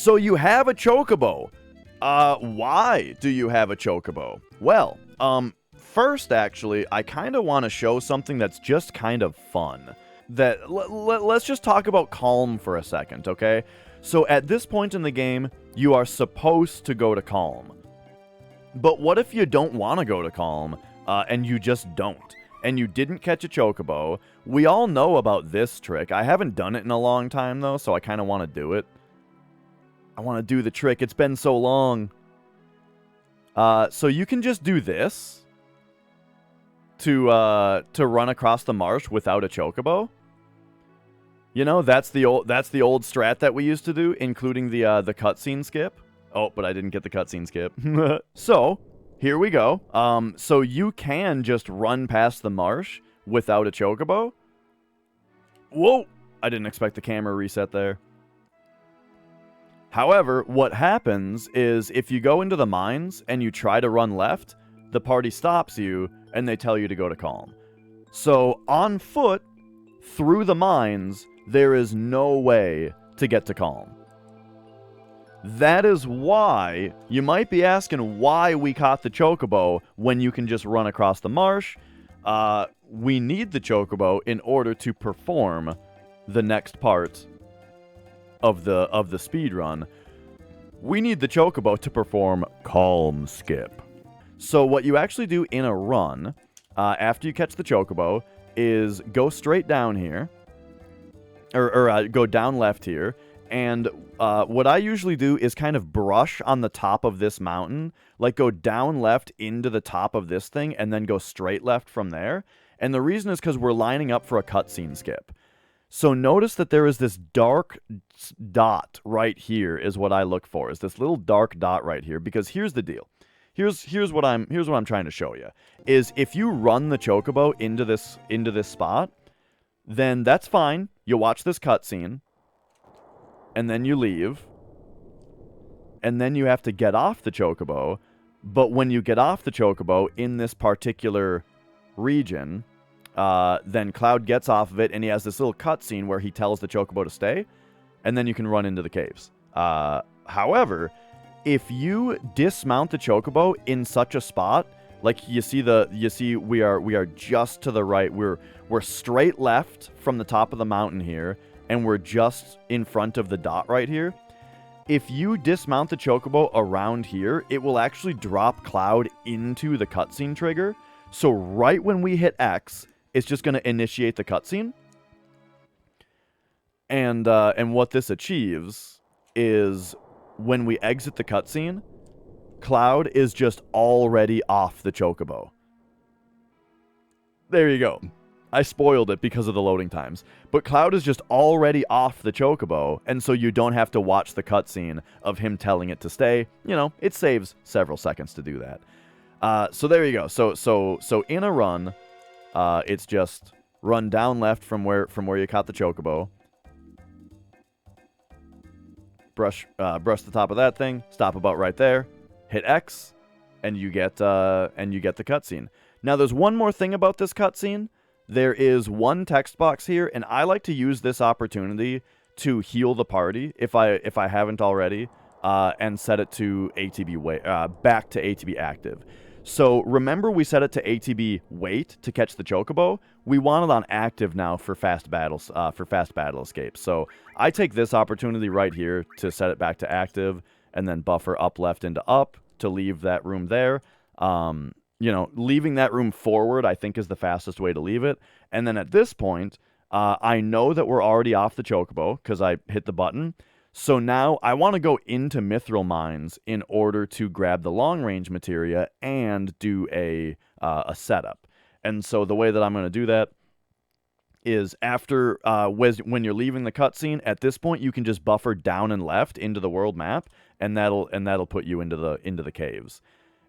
So you have a chocobo. Why do you have a chocobo? Well, first, actually, I kind of want to show something that's just kind of fun. Let's just talk about calm for a second, okay? So at this point in the game, you are supposed to go to calm. But what if you don't want to go to calm, and you just don't? And you didn't catch a chocobo? We all know about this trick. I haven't done it in a long time, though, so I kind of want to do it. I want to do the trick. It's been so long. So you can just do this to run across the marsh without a chocobo. You know, that's the old strat that we used to do, including the cutscene skip. Oh, but I didn't get the cutscene skip. So here we go. So you can just run past the marsh without a chocobo. Whoa! I didn't expect the camera reset there. However, what happens is if you go into the mines and you try to run left, the party stops you and they tell you to go to calm. So on foot, through the mines, there is no way to get to calm. That is why you might be asking why we caught the chocobo when you can just run across the marsh. We need the chocobo in order to perform the next part of the speed run. We need the chocobo to perform calm skip. So what you actually do in a run, after you catch the chocobo, is go straight down here, or go down left here, and what I usually do is kind of brush on the top of this mountain, like go down left into the top of this thing, and then go straight left from there. And the reason is because we're lining up for a cutscene skip. So notice that there is this dark dot right here is what I look for, is this little dark dot right here, because here's the deal. Here's what I'm trying to show you, is if you run the chocobo into this spot, then that's fine. You watch this cutscene, and then you leave, and then you have to get off the chocobo. But when you get off the chocobo in this particular region, then Cloud gets off of it, and he has this little cutscene where he tells the chocobo to stay, and then you can run into the caves. However, if you dismount the chocobo in such a spot, like you see we are just to the right. We're straight left from the top of the mountain here, and we're just in front of the dot right here. If you dismount the chocobo around here, it will actually drop Cloud into the cutscene trigger. So right when we hit X, it's just going to initiate the cutscene. And what this achieves is when we exit the cutscene, Cloud is just already off the chocobo. There you go. I spoiled it because of the loading times. But Cloud is just already off the chocobo, and so you don't have to watch the cutscene of him telling it to stay. You know, it saves several seconds to do that. So there you go. So in a run, it's just run down left from where you caught the chocobo. Brush the top of that thing. Stop about right there. Hit X, and you get the cutscene. Now, there's one more thing about this cutscene. There is one text box here, and I like to use this opportunity to heal the party if I haven't already, and set it to ATB back to ATB active. So remember, we set it to ATB wait to catch the chocobo. We want it on active now for fast battles, for fast battle escapes. So I take this opportunity right here to set it back to active, and then buffer up left into up to leave that room there. You know, leaving that room forward, I think, is the fastest way to leave it. And then at this point, I know that we're already off the chocobo because I hit the button. So now I want to go into Mithril Mines in order to grab the long-range materia and do a setup. And so the way that I'm going to do that is after when you're leaving the cutscene, at this point you can just buffer down and left into the world map, and that'll put you into the caves.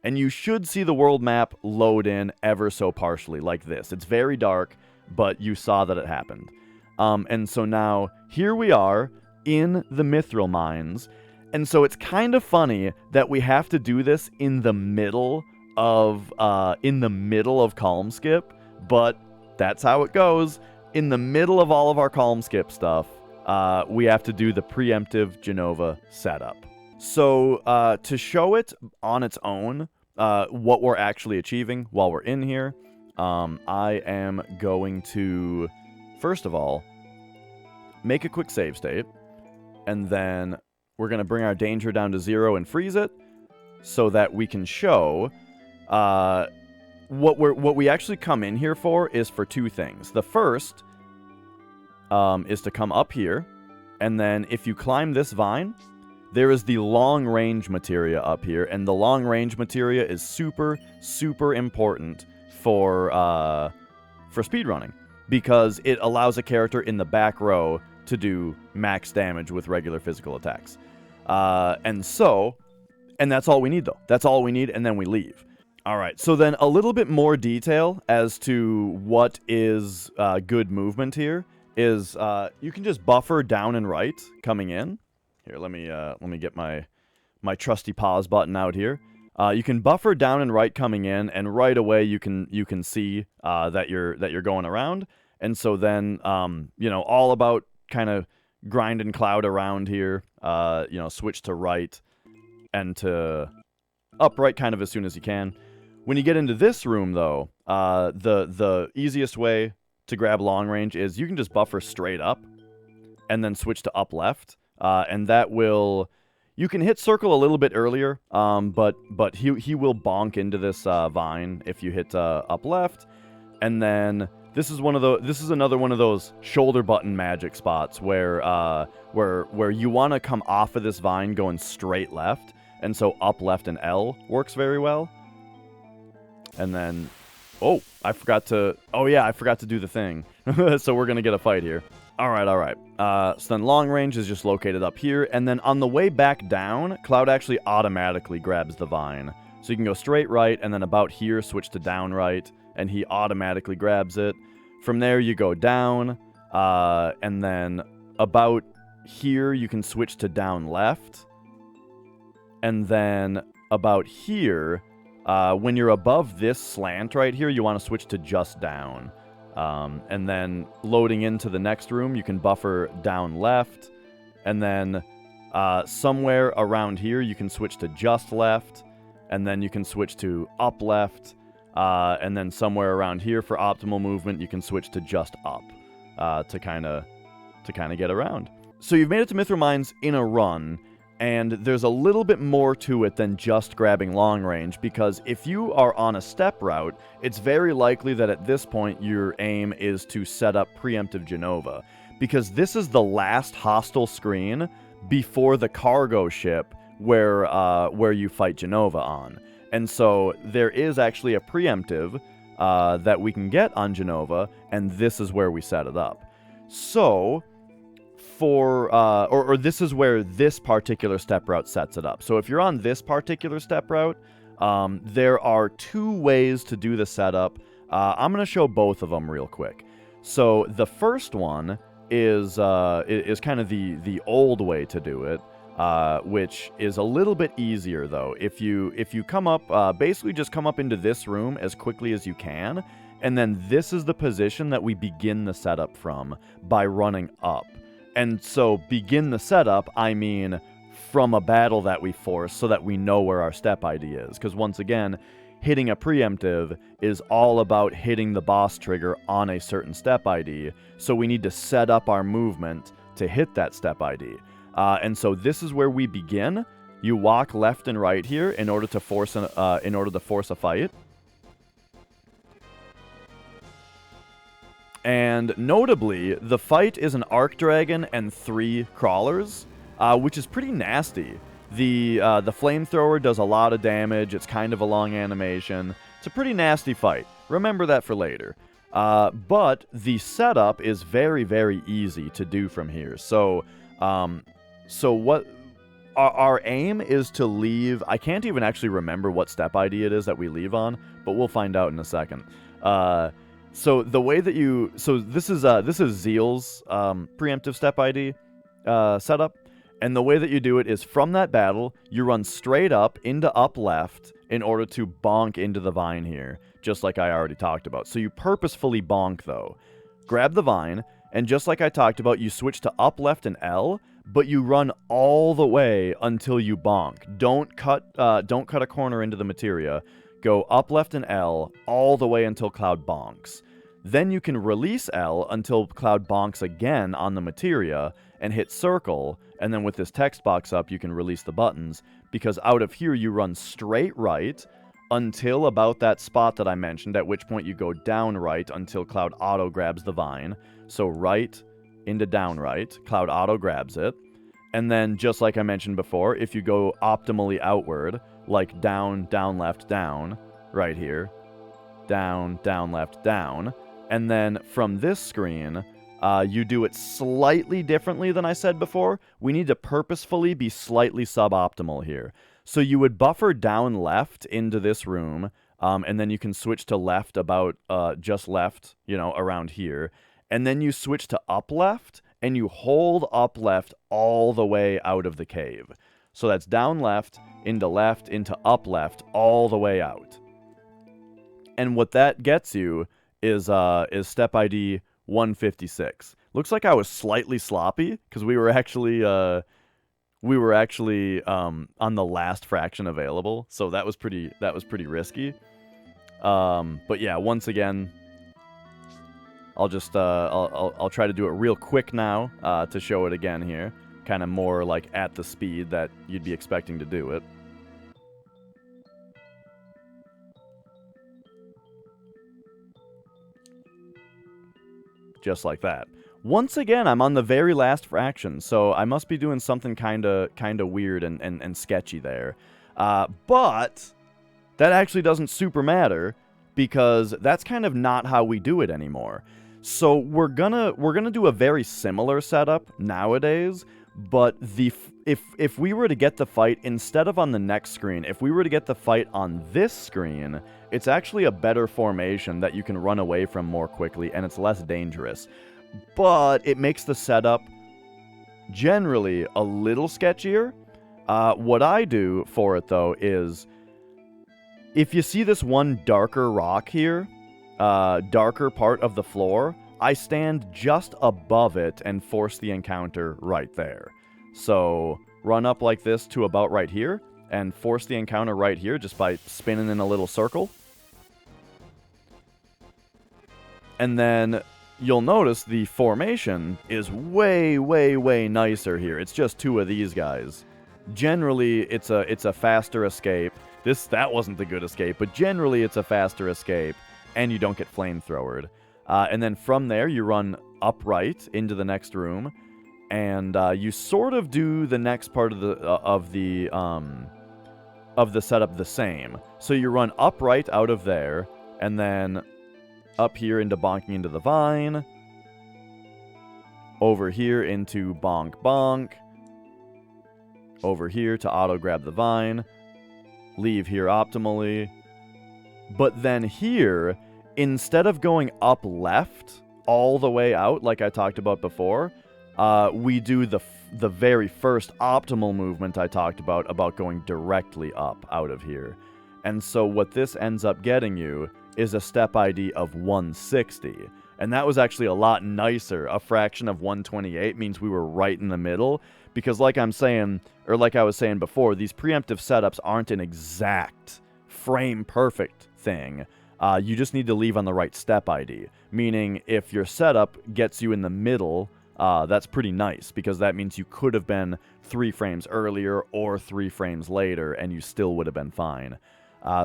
And you should see the world map load in ever so partially like this. It's very dark, but you saw that it happened. And so now here we are in the Mithril Mines. And so it's kind of funny that we have to do this in the middle of Calm Skip, but that's how it goes. In the middle of all of our Calm Skip stuff, we have to do the Pre-Emptive Jenova setup. So to show it on its own, what we're actually achieving while we're in here, I am going to, first of all, make a quick save state, and then we're going to bring our danger down to 0 and freeze it, so that we can show what we actually come in here for is for two things. The first is to come up here, and then if you climb this vine, there is the long-range materia up here, and the long-range materia is super, super important for speedrunning, because it allows a character in the back row to do max damage with regular physical attacks. And that's all we need, though. That's all we need, and then we leave. Alright, so then a little bit more detail as to what is good movement here is you can just buffer down and right coming in. Here, let me get my trusty pause button out here. You can buffer down and right coming in, and right away you can see that you're going around. And so then all about kind of grind and cloud around here. Switch to right and to upright kind of as soon as you can. When you get into this room, though, the easiest way to grab long range is you can just buffer straight up and then switch to up left. And that will... You can hit circle a little bit earlier, but he will bonk into this vine if you hit up left. And then this is another one of those shoulder button magic spots where you want to come off of this vine going straight left, and so up left and L works very well. And then, I forgot to do the thing. So we're gonna get a fight here. All right. So then long range is just located up here, and then on the way back down, Cloud actually automatically grabs the vine. So you can go straight right, and then about here, switch to down right, and he automatically grabs it. From there, you go down, and then about here, you can switch to down left. And then about here, when you're above this slant right here, you want to switch to just down. And then loading into the next room, you can buffer down left. And then somewhere around here, you can switch to just left. And then you can switch to up left. And then somewhere around here for optimal movement, you can switch to just up to kind of get around. So you've made it to Mithril Mines in a run. And there's a little bit more to it than just grabbing long range, because if you are on a step route, it's very likely that at this point your aim is to set up Pre-Emptive Jenova, because this is the last hostile screen before the cargo ship where you fight Jenova on. And so there is actually a preemptive that we can get on Jenova, and this is where we set it up. So... this is where this particular step route sets it up. So if you're on this particular step route, there are two ways to do the setup. I'm going to show both of them real quick. So the first one is kind of the old way to do it, which is a little bit easier though. If you come up, basically just come up into this room as quickly as you can, and then this is the position that we begin the setup from by running up. And so begin the setup, I mean from a battle that we force so that we know where our step ID is. Because once again, hitting a preemptive is all about hitting the boss trigger on a certain step ID. So we need to set up our movement to hit that step ID. And so this is where we begin. You walk left and right here in order to force a fight. And notably, the fight is an Arc Dragon and 3 crawlers, which is pretty nasty. The flamethrower does a lot of damage. It's kind of a long animation. It's a pretty nasty fight. Remember that for later. But the setup is very, very easy to do from here. So what our aim is to leave. I can't even actually remember what step ID it is that we leave on, but we'll find out in a second. So the way that this is Zeal's preemptive step ID setup, and the way that you do it is from that battle, you run straight up into up left in order to bonk into the vine here, just like I already talked about. So you purposefully bonk though. Grab the vine, And just like I talked about, you switch to up, left, and L, but you run all the way until you bonk. Don't cut a corner into the materia. Go up, left, and L all the way until Cloud bonks. Then you can release L until Cloud bonks again on the materia and hit circle, and then with this text box up, you can release the buttons, because out of here you run straight right until about that spot that I mentioned, at which point you go down right until Cloud auto grabs the vine. So right into down right, Cloud auto grabs it. And then, just like I mentioned before, if you go optimally outward, like down, down, left, down, right here, down, down, left, down, and then from this screen, you do it slightly differently than I said before. We need to purposefully be slightly suboptimal here. So you would buffer down left into this room, and then you can switch to left about just left, around here. And then you switch to up left, and you hold up left all the way out of the cave. So that's down left, into up left, all the way out. And what that gets you is step ID 156. Looks like I was slightly sloppy, because we were actually on the last fraction available, so that was pretty risky. But yeah, once again, I'll just I'll try to do it real quick now to show it again here, kind of more like at the speed that you'd be expecting to do it. Just like that. Once again, I'm on the very last fraction, so I must be doing something kind of weird and sketchy there. But that actually doesn't super matter, because that's kind of not how we do it anymore. So we're gonna do a very similar setup nowadays, but if we were to get the fight instead of on the next screen, if we were to get the fight on this screen, it's actually a better formation that you can run away from more quickly, and it's less dangerous. But it makes the setup generally a little sketchier. What I do for it, though, is if you see this one darker rock here, darker part of the floor, I stand just above it and force the encounter right there. So run up like this to about right here, and force the encounter right here just by spinning in a little circle. And then you'll notice the formation is way, way, way nicer here. It's just two of these guys. Generally, it's a faster escape. That wasn't the good escape, but generally it's a faster escape, and you don't get flamethrowered. And then from there, you run upright into the next room, and you sort of do the next part of the setup the same. So you run upright out of there, and then up here into bonking into the vine, over here into bonk bonk, over here to auto grab the vine, leave here optimally. But then here, instead of going up left all the way out like I talked about before, we do the very first optimal movement I talked about going directly up out of here. And so what this ends up getting you is a step ID of 160. And that was actually a lot nicer. A fraction of 128 means we were right in the middle, because like I was saying before, these preemptive setups aren't an exact frame perfect thing. You just need to leave on the right step ID, meaning if your setup gets you in the middle, that's pretty nice, because that means you could have been 3 frames earlier or 3 frames later, and you still would have been fine.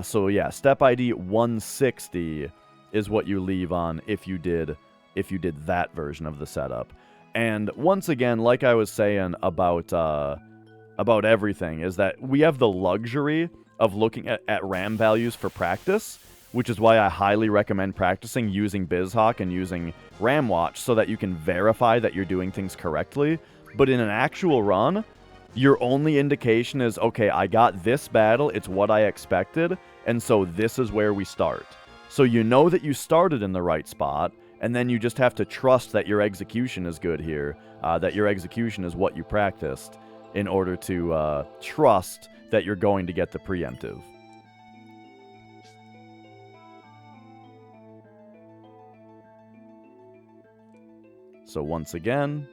So yeah, step ID 160 is what you leave on if you did that version of the setup. And once again, like I was saying about everything, is that we have the luxury of looking at RAM values for practice, which is why I highly recommend practicing using BizHawk and using RAM Watch, so that you can verify that you're doing things correctly. But in an actual run, your only indication is, okay, I got this battle, it's what I expected, and so this is where we start. So you know that you started in the right spot, and then you just have to trust that your execution is good here, that your execution is what you practiced, in order to trust that you're going to get the preemptive. So once again,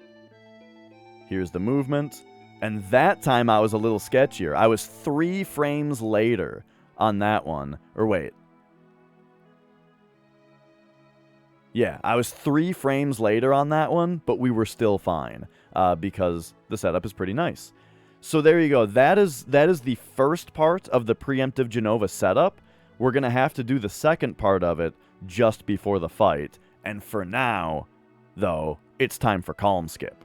here's the movement. And that time I was a little sketchier. I was 3 frames later on that one. Or wait. Yeah, I was 3 frames later on that one, but we were still fine because the setup is pretty nice. So there you go. That is the first part of the Pre-Emptive Jenova setup. We're going to have to do the second part of it just before the fight. And for now, though, it's time for Calm Skip.